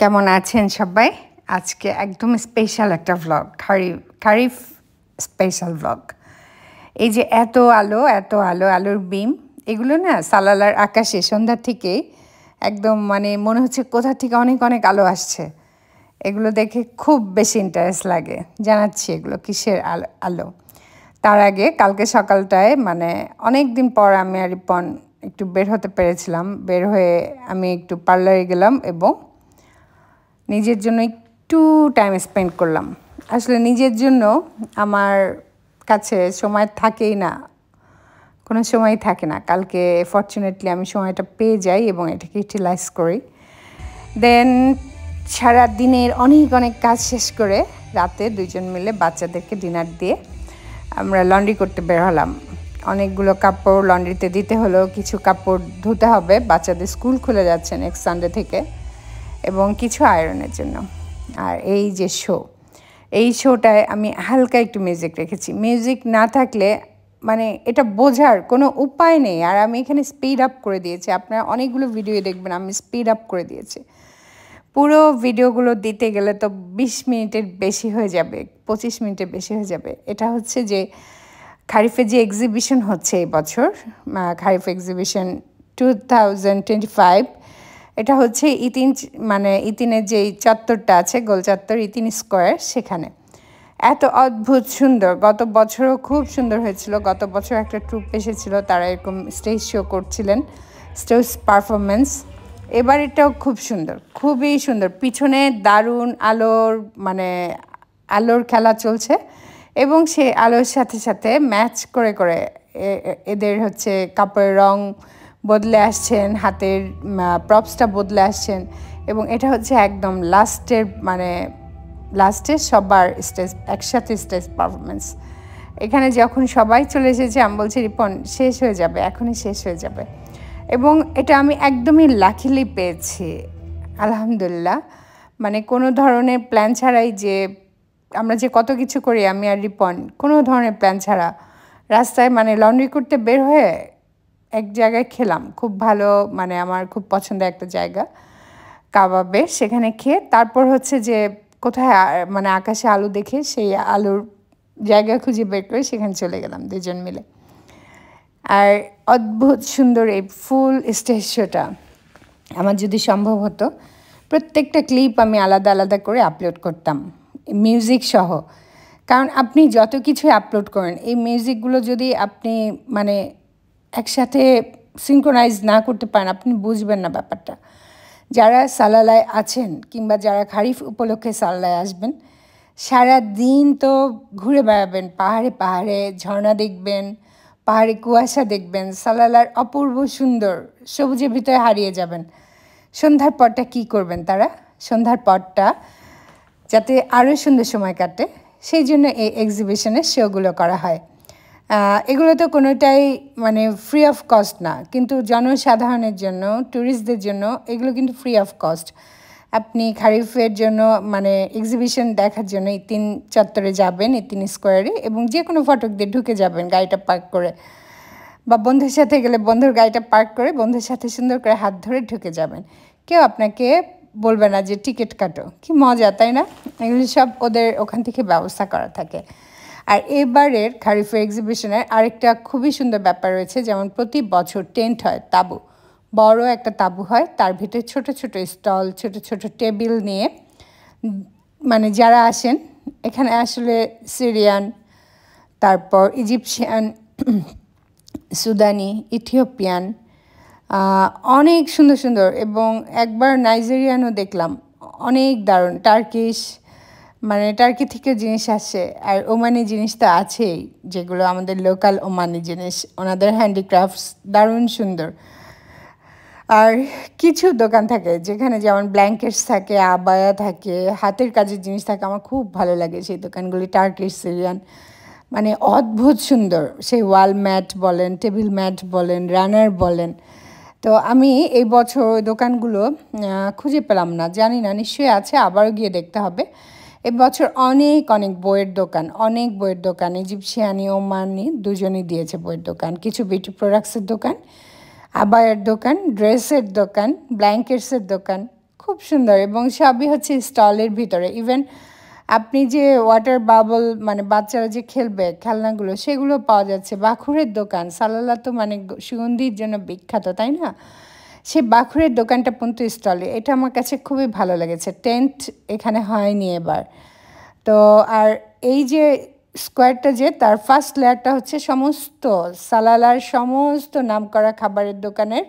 কেমন আছেন সবাই? আজকে একদম স্পেশাল একটা ভ্লগ, খারিফ স্পেশাল ভ্লগ। এই যে এত আলো, আলোর বিম, এগুলো না সালালার আকাশে সন্ধ্যা থেকেই একদম মানে মনে হচ্ছে কোথা থেকে অনেক অনেক আলো আসছে। এগুলো দেখে খুব বেশি ইন্টারেস্ট লাগে। জানাচ্ছি এগুলো কিসের আলো। তার আগে কালকে সকালটায় মানে অনেক দিন পর আমি আর রিপন একটু বের হতে পেরেছিলাম। বের হয়ে আমি একটু পার্লারে গেলাম এবং নিজের জন্য একটু টাইম স্পেন্ড করলাম। আসলে নিজের জন্য আমার কাছে সময় থাকেই না, কোনো সময় থাকে না। কালকে ফরচুনেটলি আমি সময়টা পেয়ে যাই এবং এটাকে ইউটিলাইজ করি। দেন সারা দিনের অনেক অনেক কাজ শেষ করে রাতে দুইজন মিলে বাচ্চাদেরকে ডিনার দিয়ে আমরা লন্ড্রি করতে বের হলাম। অনেকগুলো কাপড় লন্ড্রিতে দিতে হলো, কিছু কাপড় ধুতে হবে, বাচ্চাদের স্কুল খুলে যাচ্ছে নেক্সট সানডে থেকে, এবং কিছু আয়রনের জন্য। আর এই যে এই শোটায় আমি হালকা একটু মিউজিক রেখেছি। মিউজিক না থাকলে মানে এটা বোঝার কোনো উপায় নেই। আর আমি এখানে স্পিড আপ করে দিয়েছি, আপনারা অনেকগুলো ভিডিও দেখবেন আমি স্পিড আপ করে দিয়েছি। পুরো ভিডিওগুলো দিতে গেলে তো 20 মিনিটের বেশি হয়ে যাবে, 25 মিনিটের বেশি হয়ে যাবে। এটা হচ্ছে যে খারিফে যে এক্সিবিশন হচ্ছে এই বছর, খারিফ এক্সিবিশন 2025, এটা হচ্ছে ইতিনের যে চত্বরটা আছে, গোল চত্বর, ইতিন স্কোয়ার, সেখানে এত অদ্ভুত সুন্দর। গত বছরও খুব সুন্দর হয়েছিল। গত বছর একটা ট্রুপ এসেছিল, তারা এরকম স্টেজ শো করছিলেন, স্টেজ পারফরমেন্স। এবার এটাও খুব সুন্দর, খুবই সুন্দর। পিছনে দারুণ আলোর খেলা চলছে এবং সেই আলোর সাথে সাথে ম্যাচ করে করে এদের হচ্ছে কাপড়ের রং বদলে আসছেন, হাতের প্রপসটা বদলে আসছেন। এবং এটা হচ্ছে একদম লাস্টের সবার একসাথে স্টেজ পারফরমেন্স। এখানে যখন সবাই চলে এসেছে আমি বলছি রিপন শেষ হয়ে যাবে, এখনই শেষ হয়ে যাবে। এবং এটা আমি একদমই লাকিলি পেয়েছি, আলহামদুলিল্লাহ। মানে কোনো ধরনের প্ল্যান ছাড়াই, যে আমরা যে কত কিছু করি আমি আর রিপন, কোনো ধরনের প্ল্যান ছাড়া রাস্তায় লন্ড্রি করতে বের হয়ে এক জায়গায় খেলাম, খুব ভালো, আমার খুব পছন্দের একটা জায়গা কাবাবে, সেখানে খেয়ে তারপর হচ্ছে যে কোথায় আকাশে আলো দেখে সেই আলোর জায়গা খুঁজে বের করে সেখানে চলে গেলাম দুজন মিলে। আর অদ্ভুত সুন্দর এই ফুল স্টেজ শোটা আমার যদি সম্ভব হতো প্রত্যেকটা ক্লিপ আমি আলাদা আলাদা করে আপলোড করতাম, মিউজিক সহ। কারণ আপনি যত কিছু আপলোড করেন, এই মিউজিকগুলো যদি আপনি একসাথে সিনক্রোনাইজ না করতে পারেন, আপনি বুঝবেন না ব্যাপারটা। যারা সালালায় আছেন কিংবা যারা খারিফ উপলক্ষে সালালায় আসবেন, সারা দিন তো ঘুরে বেড়াবেন, পাহাড়ে পাহাড়ে ঝর্ণা দেখবেন, পাহাড়ে কুয়াশা দেখবেন, সালালার অপূর্ব সুন্দর সবুজের ভিতরে হারিয়ে যাবেন। সন্ধ্যার পরটা কী করবেন তারা? সন্ধ্যার পরটা যাতে আরও সুন্দর সময় কাটে, সেই জন্য এই এক্সিবিশনের শোগুলো করা হয়। এগুলো তো কোনোটাই ফ্রি অফ কস্ট না, কিন্তু জনসাধারণের জন্য, ট্যুরিস্টদের জন্য এগুলো কিন্তু ফ্রি অফ কস্ট। আপনি খারিফের জন্য এক্সিবিশন দেখার জন্য ইতিন চত্বরে যাবেন, ইতিন স্কোয়ারে, এবং যে কোনো ফটক দিয়ে ঢুকে যাবেন গাড়িটা পার্ক করে, বা বন্ধুর সাথে গেলে বন্ধুর গাড়িটা পার্ক করে বন্ধুর সাথে সুন্দর করে হাত ধরে ঢুকে যাবেন। কেউ আপনাকে বলবে না যে টিকিট কাটো। কি মজা, তাই না? এগুলি সব ওদের ওখান থেকে ব্যবস্থা করা থাকে। আর এবারের খারিফের এক্সিবিশনের আরেকটা খুবই সুন্দর ব্যাপার রয়েছে, যেমন প্রতি বছর টেন্ট হয়, তাঁবু, বড় একটা তাঁবু হয়, তার ভিতরে ছোট ছোট স্টল, ছোট ছোট টেবিল নিয়ে যারা আসেন এখানে, আসলে সিরিয়ান, তারপর ইজিপশিয়ান, সুদানি, ইথিওপিয়ান, অনেক সুন্দর সুন্দর, এবং একবার নাইজেরিয়ানও দেখলাম, অনেক দারুণ। টার্কি থেকে জিনিস আসে, আর ওমানি জিনিস তো আছেই, যেগুলো আমাদের লোকাল ওমানি জিনিস, ওনাদের হ্যান্ডিক্রাফটস দারুণ সুন্দর। আর কিছু দোকান থাকে যেখানে যেমন ব্ল্যাঙ্কেটস থাকে, আবায়া থাকে, হাতের কাজের জিনিস থাকে, আমার খুব ভালো লাগে সেই দোকানগুলি। টার্কিশ, সিরিয়ান, অদ্ভুত সুন্দর। সেই ওয়াল ম্যাট বলেন, টেবিল ম্যাট বলেন, রানার বলেন। তো আমি এই বছর ওই দোকানগুলো খুঁজে পেলাম না, জানি না, নিশ্চয়ই আছে, আবারও গিয়ে দেখতে হবে। এবছর অনেক বইয়ের দোকান, ইজিপশিয়ানি, ওমানি দুজনই দিয়েছে বইয়ের দোকান, কিছু বিউটি প্রোডাক্টসের দোকান, আবায়ের দোকান, ড্রেসের দোকান, ব্ল্যাঙ্কেটসের দোকান, খুব সুন্দর এবং সবই হচ্ছে স্টলের ভিতরে। ইভেন আপনি যে ওয়াটার বাবল মানে বাচ্চারা যে খেলবে খেলনাগুলো সেগুলো পাওয়া যাচ্ছে। বাখুরের দোকান, সালালা তো মানে সুগন্ধির জন্য বিখ্যাত, তাই না? সেই বাখুরের দোকানটা পর্যন্ত স্টলে, এটা আমার কাছে খুবই ভালো লেগেছে। টেন্ট এখানে হয়নি এবার। তো আর এই যে স্কোয়ারটা যে তার ফার্স্ট লেয়ারটা হচ্ছে সমস্ত সালালার সমস্ত নামকরা খাবারের দোকানের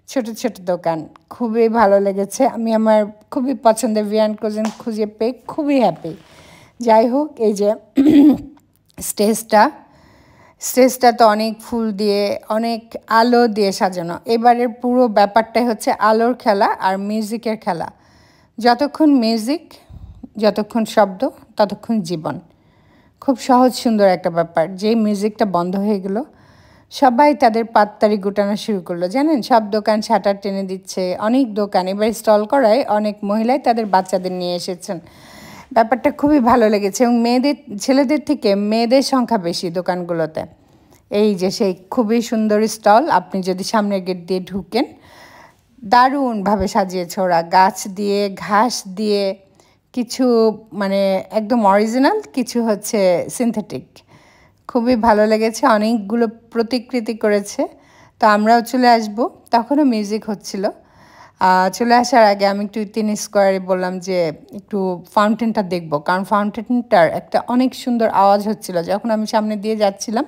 ছোট ছোট দোকান। খুবই ভালো লেগেছে। আমি আমার খুবই পছন্দের ভিয়ান কুজিন খুঁজে পেয়ে খুবই হ্যাপি। যাই হোক, এই যে স্টেজটা তো অনেক ফুল দিয়ে অনেক আলো দিয়ে সাজানো। এবারের পুরো ব্যাপারটাই হচ্ছে আলোর খেলা আর মিউজিকের খেলা। যতক্ষণ মিউজিক, যতক্ষণ শব্দ, ততক্ষণ জীবন। খুব সহজ সুন্দর একটা ব্যাপার। যেই মিউজিকটা বন্ধ হয়ে গেল, সবাই তাদের পাততাড়ি গুটানো শুরু করলো। জানেন, সব দোকান শাটার টেনে দিচ্ছে। অনেক দোকান এবার স্টল করায় অনেক মহিলাই তাদের বাচ্চাদের নিয়ে এসেছেন। ব্যাপারটা খুবই ভালো লেগেছে এবং ছেলেদের থেকে মেয়েদের সংখ্যা বেশি দোকানগুলোতে। এই যে সেই খুবই সুন্দর স্টল, আপনি যদি সামনের গেট দিয়ে ঢুকেন, দারুণভাবে সাজিয়েছে ওরা, গাছ দিয়ে ঘাস দিয়ে, কিছু মানে একদম অরিজিনাল, কিছু হচ্ছে সিনথেটিক। খুবই ভালো লেগেছে, অনেকগুলো প্রতিকৃতি করেছে। তো আমরাও চলে আসব, তখনও মিউজিক হচ্ছিল। চলে আসার আগে আমি একটু 3 স্কোয়ারে বললাম যে একটু ফাউন্টেনটা দেখব, কারণ ফাউন্টেনটার একটা অনেক সুন্দর আওয়াজ হচ্ছিল। যখন আমি সামনে দিয়ে যাচ্ছিলাম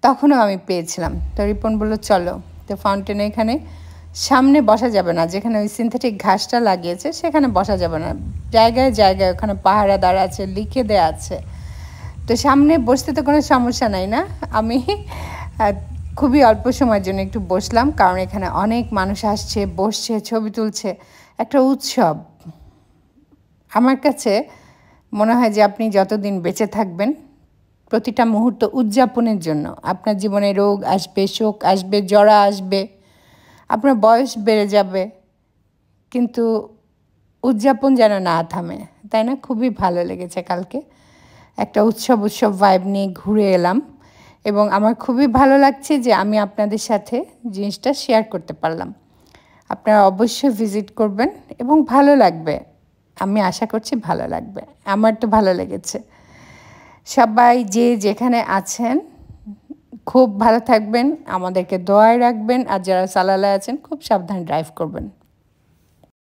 তখনও আমি পেয়েছিলাম। তো রিপন বলল চলো। তো ফাউন্টেনে এখানে সামনে বসা যাবে না, যেখানে ওই সিনথেটিক ঘাসটা লাগিয়েছে সেখানে বসা যাবে না। জায়গায় জায়গায় ওখানে পাহারাদার আছে, লিখে দেওয়া আছে। তো সামনে বসতে তো কোনো সমস্যা নাই না। আমি খুবই অল্প সময়ের জন্য একটু বসলাম, কারণ এখানে অনেক মানুষ আসছে, বসছে, ছবি তুলছে, একটা উৎসব। আমার কাছে মনে হয় যে আপনি যতদিন বেঁচে থাকবেন, প্রতিটা মুহূর্ত উদযাপনের জন্য। আপনার জীবনে রোগ আসবে, শোক আসবে, জরা আসবে, আপনার বয়স বেড়ে যাবে, কিন্তু উদযাপন যেন না থামে, তাই না? খুবই ভালো লেগেছে কালকে। একটা উৎসব ভাইব নিয়ে ঘুরে এলাম এবং আমার খুবই ভালো লাগছে যে আমি আপনাদের সাথে জিনিসটা শেয়ার করতে পারলাম। আপনারা অবশ্যই ভিজিট করবেন এবং ভালো লাগবে। আমি আশা করছি ভালো লাগবে। আমার তো ভালো লেগেছে। সবাই যে যেখানে আছেন খুব ভালো থাকবেন, আমাদেরকে দোয়ায় রাখবেন, আর যারা সালালায় আছেন খুব সাবধানে ড্রাইভ করবেন।